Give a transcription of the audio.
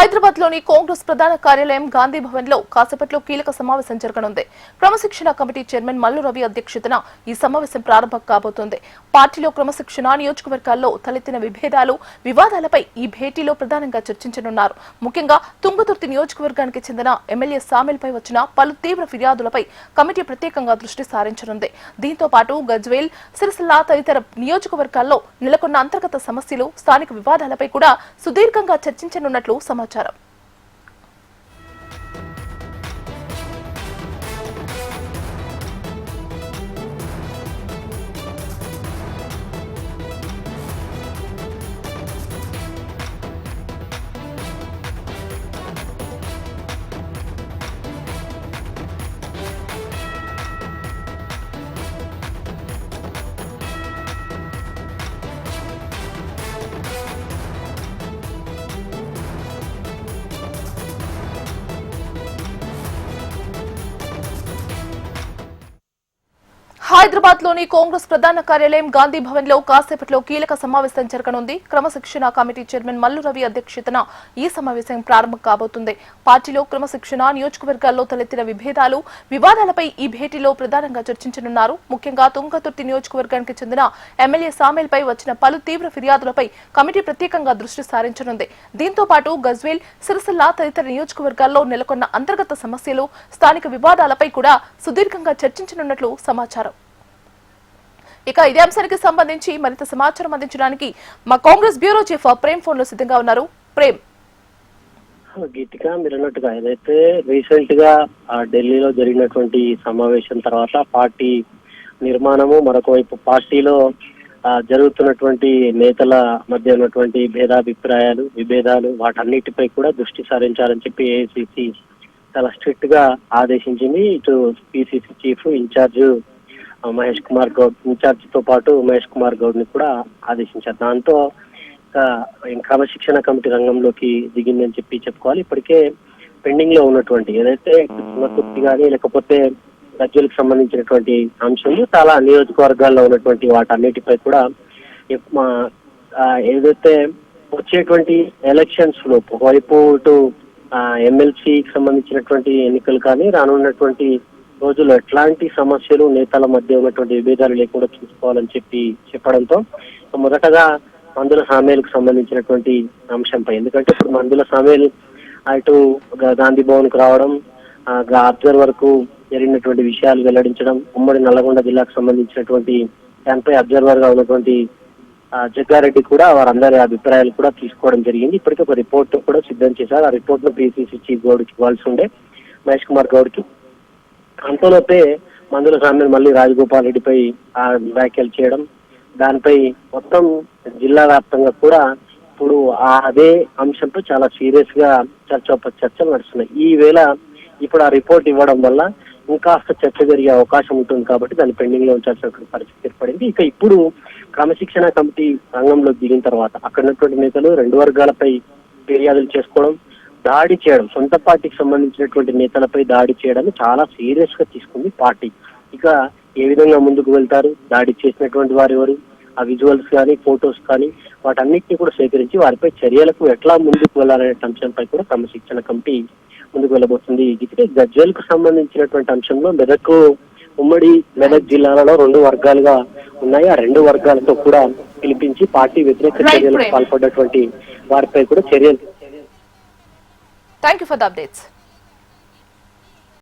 హైదరాబాద్ లోని కాంగ్రెస్ ప్రధాన కార్యాలయం గాంధీ భవన్ లో కాసేపట్లో కీలక సమావేశం జరగనుంది. క్రమశిక్షణ కమిటీ చైర్మన్ మల్లు రవి అధ్యక్షతన ఈ సమావేశం ప్రారంభం కాబోతోంది. పార్టీలో క్రమశిక్షణ నియోజకవర్గాల్లో తలెత్తిన వివాదాలపై ఈ భేటీలో ప్రధానంగా చర్చించనున్నారు. ముఖ్యంగా తుంగతుర్తి నియోజకవర్గానికి చెందిన ఎమ్మెల్యే సామిల్పై వచ్చిన పలు తీవ్ర ఫిర్యాదులపై కమిటీ ప్రత్యేకంగా దృష్టి సారించనుంది. దీంతో పాటు గజ్వేల్, సిరిసిల్ల తదితర నియోజకవర్గాల్లో నెలకొన్న అంతర్గత సమస్యలు, స్థానిక వివాదాలపై కూడా సుదీర్ఘంగా చర్చించనున్నట్లు సమాచారం. హైదరాబాద్ లోని కాంగ్రెస్ ప్రధాన కార్యాలయం గాంధీ భవన్ లో కాసేపట్లో కీలక సమావేశం జరగనుంది. క్రమశిక్షణ కమిటీ చైర్మన్ మల్లు రవి అధ్యక్షతన ఈ సమావేశం ప్రారంభం కాబోతుంది. పార్టీలో క్రమశిక్షణ నియోజకవర్గాల్లో తలెత్తిన వివాదాలపై ఈ భేటీలో ప్రధానంగా చర్చించనున్నారు. ముఖ్యంగా తుంగతుర్తి నియోజకవర్గానికి చెందిన ఎమ్మెల్యే సామిల్పై వచ్చిన పలు తీవ్ర ఫిర్యాదులపై కమిటీ ప్రత్యేకంగా దృష్టి సారించనుంది. దీంతో పాటు గజ్వేల్, సిరిసిల్ల తదితర నియోజకవర్గాల్లో నెలకొన్న అంతర్గత సమస్యలు, స్థానిక వివాదాలపై కూడా సుదీర్ఘంగా చర్చించనున్నట్లు సమాచారం. ఇక ఇదే అంశానికి సంబంధించి మరింత సమాచారం అందించడానికి మా Congress bureau chief Prem phone లో సిద్ధంగా ఉన్నారు. ప్రేమ్, గీతిక మీరు అన్నట్టుగా ఏదైతే రీసెంట్ గా ఢిల్లీలో జరిగినటువంటి సమావేశం తర్వాత పార్టీ నిర్మాణము, మరొక వైపు పార్టీలో జరుగుతున్నటువంటి నేతల మధ్య ఉన్నటువంటి భేదాభిప్రాయాలు, విభేదాలు, వాటన్నిటిపై కూడా దృష్టి సారించాలని చెప్పి ఏఐసిసి చాలా స్ట్రిక్ట్ గా ఆదేశించింది. ఇటు PCC chief incharge Mahesh Kumar Goud, incharge తో పాటు మహేష్ కుమార్ గౌడ్ ని కూడా ఆదేశించారు. దాంతో క్రమశిక్షణ కమిటీ రంగంలోకి దిగిందని చెప్పుకోవాలి. ఇప్పటికే పెండింగ్ లో ఉన్నటువంటి ఏదైతే తుంగతుర్తి కానీ లేకపోతే గజ్వేల్కి సంబంధించినటువంటి అంశాలు, చాలా నియోజకవర్గాల్లో ఉన్నటువంటి వాటన్నిటిపై కూడా ఏదైతే వచ్చేటువంటి ఎలక్షన్స్ లో ఒకవైపు ఇటు ఎమ్మెల్సీకి సంబంధించినటువంటి ఎన్నికలు కానీ రానున్నటువంటి రోజుల్లో ఎట్లాంటి సమస్యలు, నేతల మధ్య ఉన్నటువంటి విభేదాలు లేకుండా చూసుకోవాలని చెప్పడంతో మొదటగా మందుల సామేలకు సంబంధించినటువంటి అంశంపై, ఎందుకంటే ఇప్పుడు మందుల సామేలు అటు గాంధీ భవన్ కు రావడం, అబ్జర్వర్ కు జరిగినటువంటి విషయాలు వెల్లడించడం, ఉమ్మడి నల్లగొండ జిల్లాకు సంబంధించినటువంటి దానిపై అబ్జర్వర్ గా ఉన్నటువంటి జగ్గారెడ్డి కూడా వారందరి అభిప్రాయాలు కూడా తీసుకోవడం జరిగింది. ఇప్పటికే ఒక రిపోర్ట్ కూడా సిద్ధం చేశారు. ఆ రిపోర్ట్ ను పిసిసి చీఫ్ గౌడ్కి ఇవ్వాల్సి ఉండే మహేష్ కుమార్ గౌడ్ కి. అంతలోపే మందుల సామ్యం మళ్ళీ రాజగోపాల్ రెడ్డిపై వ్యాఖ్యలు చేయడం, దానిపై మొత్తం జిల్లా వ్యాప్తంగా కూడా ఇప్పుడు అదే అంశంపై చాలా సీరియస్ గా చర్చలు నడుస్తున్నాయి. ఈ వేళ ఇప్పుడు ఆ రిపోర్ట్ ఇవ్వడం వల్ల ఇంకాస్త చర్చ జరిగే అవకాశం ఉంటుంది కాబట్టి దాన్ని పెండింగ్ లో ఉంచాల్సిన పరిస్థితి ఏర్పడింది. ఇక ఇప్పుడు క్రమశిక్షణ కమిటీ రంగంలో దిగిన తర్వాత అక్కడ ఉన్నటువంటి నేతలు రెండు వర్గాలపై ఫిర్యాదులు చేసుకోవడం, దాడి చేయడం, సొంత పార్టీకి సంబంధించినటువంటి నేతలపై దాడి చేయడాన్ని చాలా సీరియస్ గా తీసుకుంది పార్టీ. ఇక ఏ విధంగా ముందుకు వెళ్తారు, దాడి చేసినటువంటి వారు ఎవరు, ఆ విజువల్స్ కానీ ఫొటోస్ కానీ వాటన్నిటిని కూడా సేకరించి వారిపై చర్యలకు ఎట్లా ముందుకు వెళ్లాలనే అంశంపై కూడా క్రమశిక్షణ కమిటీ ముందుకు వెళ్ళబోతుంది. ఇదే గజ్వేల్ కు సంబంధించినటువంటి అంశంలో ఉమ్మడి మెదక్ జిల్లాలలో రెండు వర్గాలుగా ఉన్నాయి. ఆ రెండు వర్గాలతో కూడా పిలిపించి పార్టీ వ్యతిరేక చర్యలకు పాల్పడ్డటువంటి వారిపై కూడా చర్యలు. Thank you for the updates.